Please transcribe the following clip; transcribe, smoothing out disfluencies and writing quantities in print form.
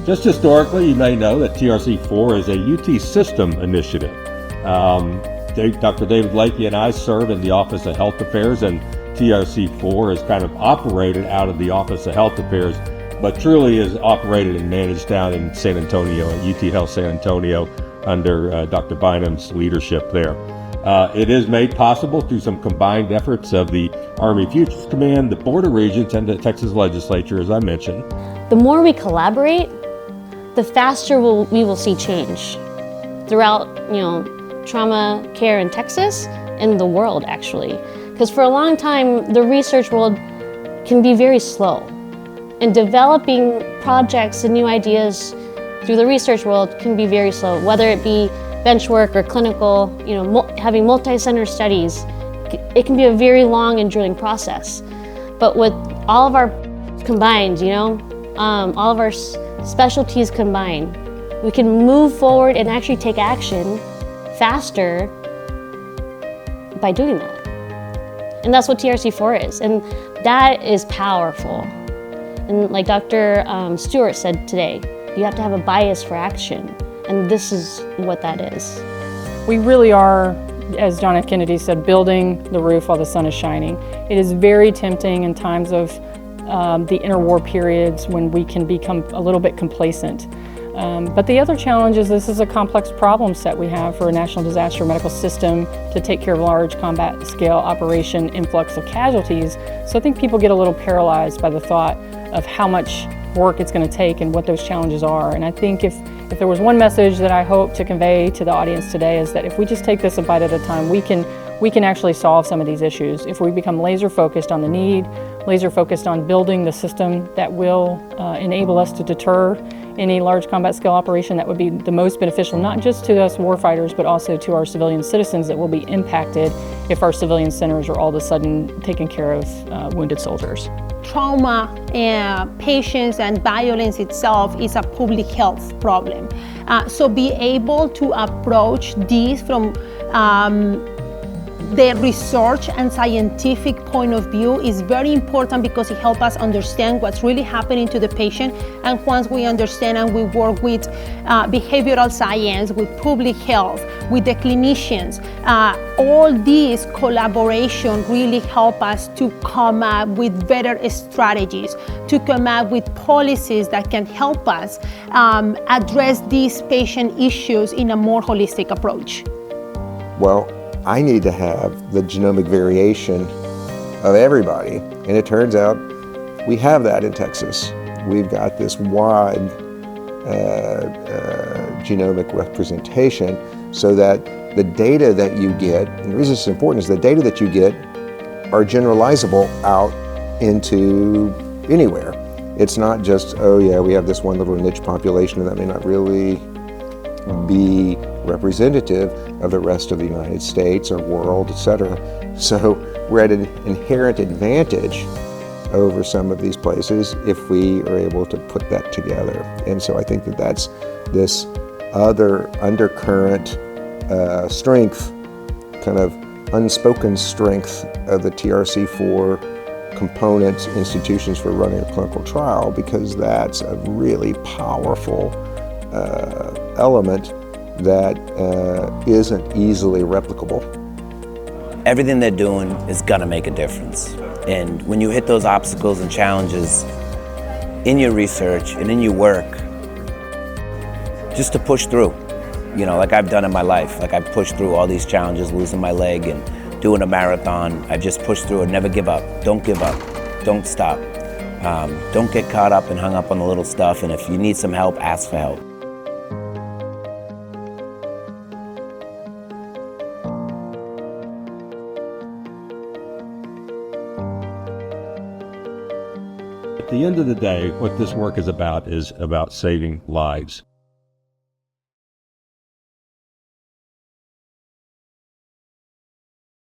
Just historically, you may know that TRC4 is a UT system initiative. Dr. David Lakey and I serve in the Office of Health Affairs, and TRC4 is kind of operated out of the Office of Health Affairs, but truly is operated and managed down in San Antonio, at UT Health San Antonio, under Dr. Bynum's leadership there. It is made possible through some combined efforts of the Army Futures Command, the Board of Regents, and the Texas Legislature, as I mentioned. The more we collaborate, the faster we will see change throughout, trauma care in Texas and the world, actually. Because for a long time, the research world can be very slow. And developing projects and new ideas through the research world can be very slow, whether it be bench work or clinical, having multi-center studies. It can be a very long and grueling process. But with all of our combined, all of our specialties combined, we can move forward and actually take action faster by doing that. And that's what TRC4 is, and that is powerful. And like Dr. Stewart said today, you have to have a bias for action, and this is what that is. We really are, as John F. Kennedy said, building the roof while the sun is shining. It is very tempting in times of the interwar periods when we can become a little bit complacent. But the other challenge is this is a complex problem set we have for a national disaster medical system to take care of large combat scale operation influx of casualties. So I think people get a little paralyzed by the thought of how much work it's going to take and what those challenges are. And I think if there was one message that I hope to convey to the audience today is that if we just take this a bite at a time, we can actually solve some of these issues. If we become laser focused on the need, laser focused on building the system that will enable us to deter any large combat scale operation, that would be the most beneficial, not just to us warfighters, but also to our civilian citizens that will be impacted if our civilian centers are all of a sudden taking care of wounded soldiers. Trauma, patients, and violence itself is a public health problem. So be able to approach this from the research and scientific point of view is very important because it helps us understand what's really happening to the patient. And once we understand and we work with behavioral science, with public health, with the clinicians, all these collaboration really help us to come up with better strategies, to come up with policies that can help us address these patient issues in a more holistic approach. Well, I need to have the genomic variation of everybody. And it turns out we have that in Texas. We've got this wide genomic representation so that the data that you get, and the reason it's important is the data that you get are generalizable out into anywhere. It's not just, oh yeah, we have this one little niche population and that may not really be representative of the rest of the United States or world, etc. So we're at an inherent advantage over some of these places if we are able to put that together. And so I think that that's this other undercurrent strength, kind of unspoken strength of the TRC4 components, institutions for running a clinical trial, because that's a really powerful element that isn't easily replicable. Everything they're doing is gonna make a difference. And when you hit those obstacles and challenges in your research and in your work, just to push through, like I've done in my life. Like I've pushed through all these challenges, losing my leg and doing a marathon. I've just pushed through and never give up. Don't give up, don't stop. Don't get caught up and hung up on the little stuff. And if you need some help, ask for help. At the end of the day, what this work is about saving lives.